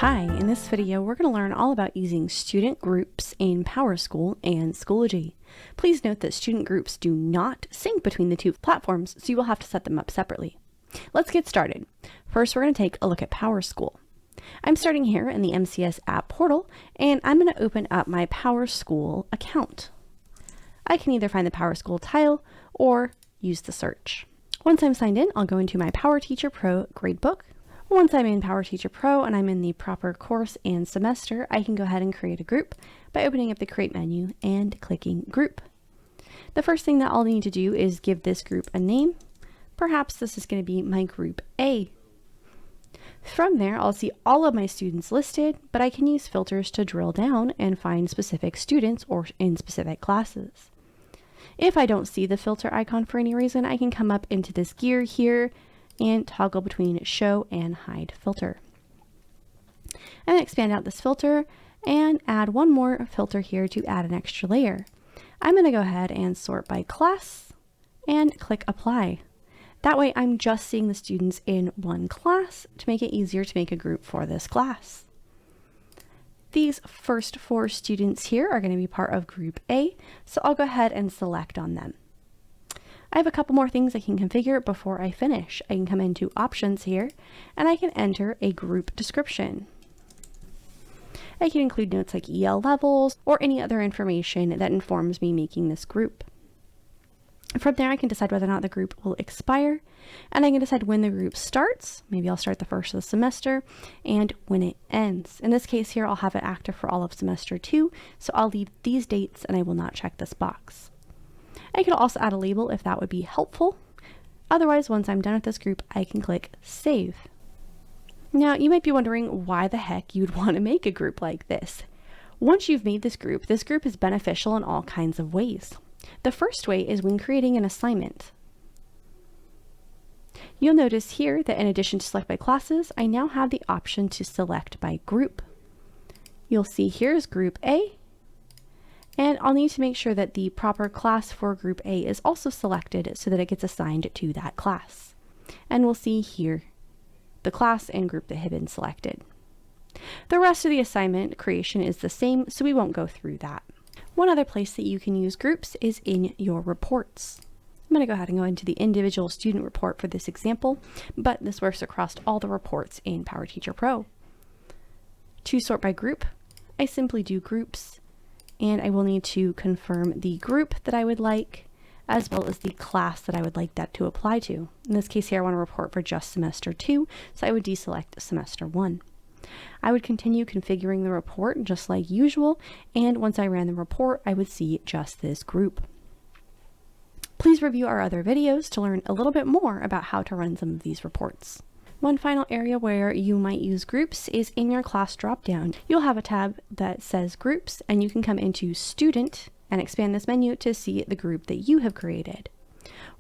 Hi, in this video we're going to learn all about using student groups in PowerSchool and Schoology. Please note that student groups do not sync between the two platforms, so you will have to set them up separately. Let's get started. First, we're going to take a look at PowerSchool. I'm starting here in the MCS app portal, and I'm going to open up my PowerSchool account. I can either find the PowerSchool tile or use the search. Once I'm signed in, I'll go into my PowerTeacher Pro gradebook. Once I'm in PowerTeacher Pro and I'm in the proper course and semester, I can go ahead and create a group by opening up the Create menu and clicking Group. The first thing that I'll need to do is give this group a name. Perhaps this is going to be my Group A. From there, I'll see all of my students listed, but I can use filters to drill down and find specific students or in specific classes. If I don't see the filter icon for any reason, I can come up into this gear here and toggle between show and hide filter. I'm going to expand out this filter and add one more filter here to add an extra layer. I'm going to go ahead and sort by class and click apply. That way I'm just seeing the students in one class to make it easier to make a group for this class. These first 4 students here are going to be part of Group A, so I'll go ahead and select on them. I have a couple more things I can configure before I finish. I can come into options here and I can enter a group description. I can include notes like EL levels or any other information that informs me making this group. From there, I can decide whether or not the group will expire, and I can decide when the group starts. Maybe I'll start the first of the semester, and when it ends. In this case here, I'll have it active for all of semester 2, so I'll leave these dates and I will not check this box. I could also add a label if that would be helpful. Otherwise, once I'm done with this group, I can click Save. Now, you might be wondering why the heck you'd want to make a group like this. Once you've made this group is beneficial in all kinds of ways. The first way is when creating an assignment. You'll notice here that in addition to select by classes, I now have the option to select by group. You'll see here's Group A, and I'll need to make sure that the proper class for Group A is also selected so that it gets assigned to that class. And we'll see here the class and group that have been selected. The rest of the assignment creation is the same, so we won't go through that. One other place that you can use groups is in your reports. I'm going to go ahead and go into the individual student report for this example, but this works across all the reports in PowerTeacher Pro. To sort by group, I simply do groups, and I will need to confirm the group that I would like, as well as the class that I would like that to apply to. In this case here, I want to report for just semester 2, so I would deselect semester 1. I would continue configuring the report just like usual, and once I ran the report, I would see just this group. Please review our other videos to learn a little bit more about how to run some of these reports. One final area where you might use groups is in your class dropdown. You'll have a tab that says Groups, and you can come into Student and expand this menu to see the group that you have created.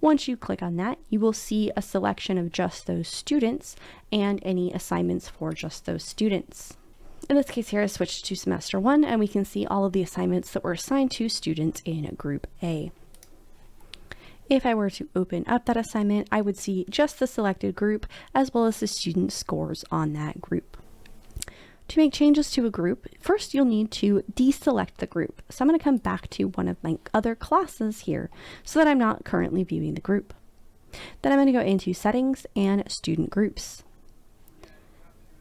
Once you click on that, you will see a selection of just those students and any assignments for just those students. In this case here, I switched to semester 1, and we can see all of the assignments that were assigned to students in Group A. If I were to open up that assignment, I would see just the selected group as well as the student scores on that group. To make changes to a group, first you'll need to deselect the group. So I'm going to come back to one of my other classes here so that I'm not currently viewing the group. Then I'm going to go into Settings and Student Groups.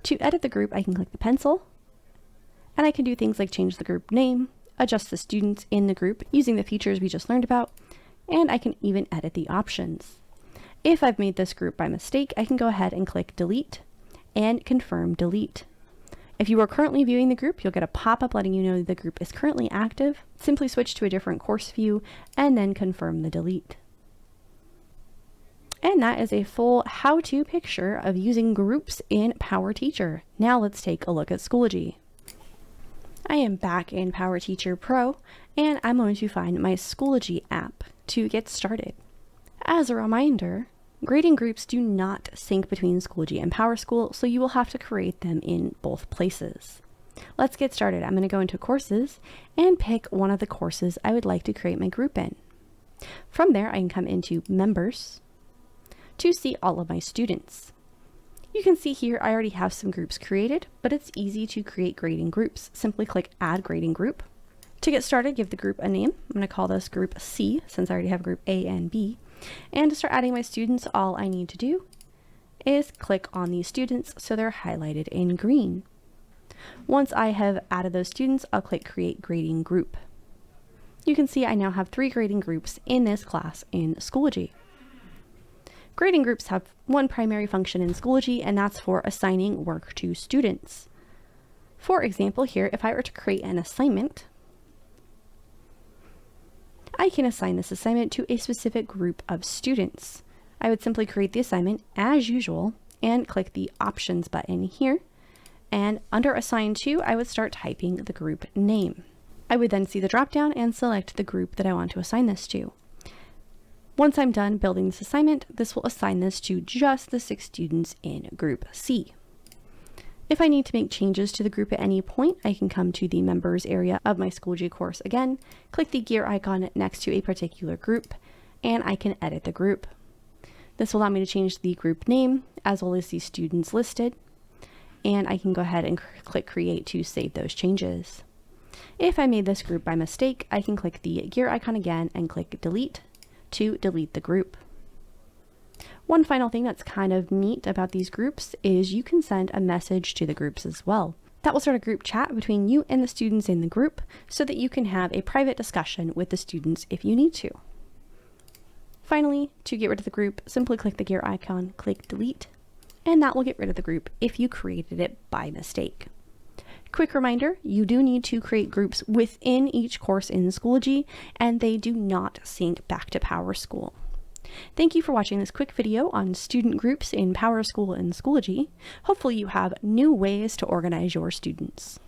To edit the group, I can click the pencil, and I can do things like change the group name, adjust the students in the group using the features we just learned about, and I can even edit the options. If I've made this group by mistake, I can go ahead and click Delete and confirm Delete. If you are currently viewing the group, you'll get a pop-up letting you know the group is currently active. Simply switch to a different course view and then confirm the delete. And that is a full how-to picture of using groups in PowerTeacher. Now let's take a look at Schoology. I am back in PowerTeacher Pro, and I'm going to find my Schoology app to get started. As a reminder, grading groups do not sync between Schoology and PowerSchool, so you will have to create them in both places. Let's get started. I'm going to go into Courses and pick one of the courses I would like to create my group in. From there, I can come into Members to see all of my students. You can see here I already have some groups created, but it's easy to create grading groups. Simply click Add Grading Group. To get started, give the group a name. I'm going to call this group C, since I already have group A and B. And to start adding my students, all I need to do is click on these students so they're highlighted in green. Once I have added those students, I'll click Create Grading Group. You can see I now have 3 grading groups in this class in Schoology. Grading groups have one primary function in Schoology, and that's for assigning work to students. For example, here, if I were to create an assignment, I can assign this assignment to a specific group of students. I would simply create the assignment as usual and click the Options button here. And under Assign To, I would start typing the group name. I would then see the drop-down and select the group that I want to assign this to. Once I'm done building this assignment, this will assign this to just the 6 students in Group C. If I need to make changes to the group at any point, I can come to the Members area of my Schoology course again, click the gear icon next to a particular group, and I can edit the group. This will allow me to change the group name as well as the students listed, and I can go ahead and click Create to save those changes. If I made this group by mistake, I can click the gear icon again and click Delete to delete the group. One final thing that's kind of neat about these groups is you can send a message to the groups as well. That will start a group chat between you and the students in the group so that you can have a private discussion with the students if you need to. Finally, to get rid of the group, simply click the gear icon, click Delete, and that will get rid of the group if you created it by mistake. Quick reminder, you do need to create groups within each course in Schoology, and they do not sync back to PowerSchool. Thank you for watching this quick video on student groups in PowerSchool and Schoology. Hopefully you have new ways to organize your students.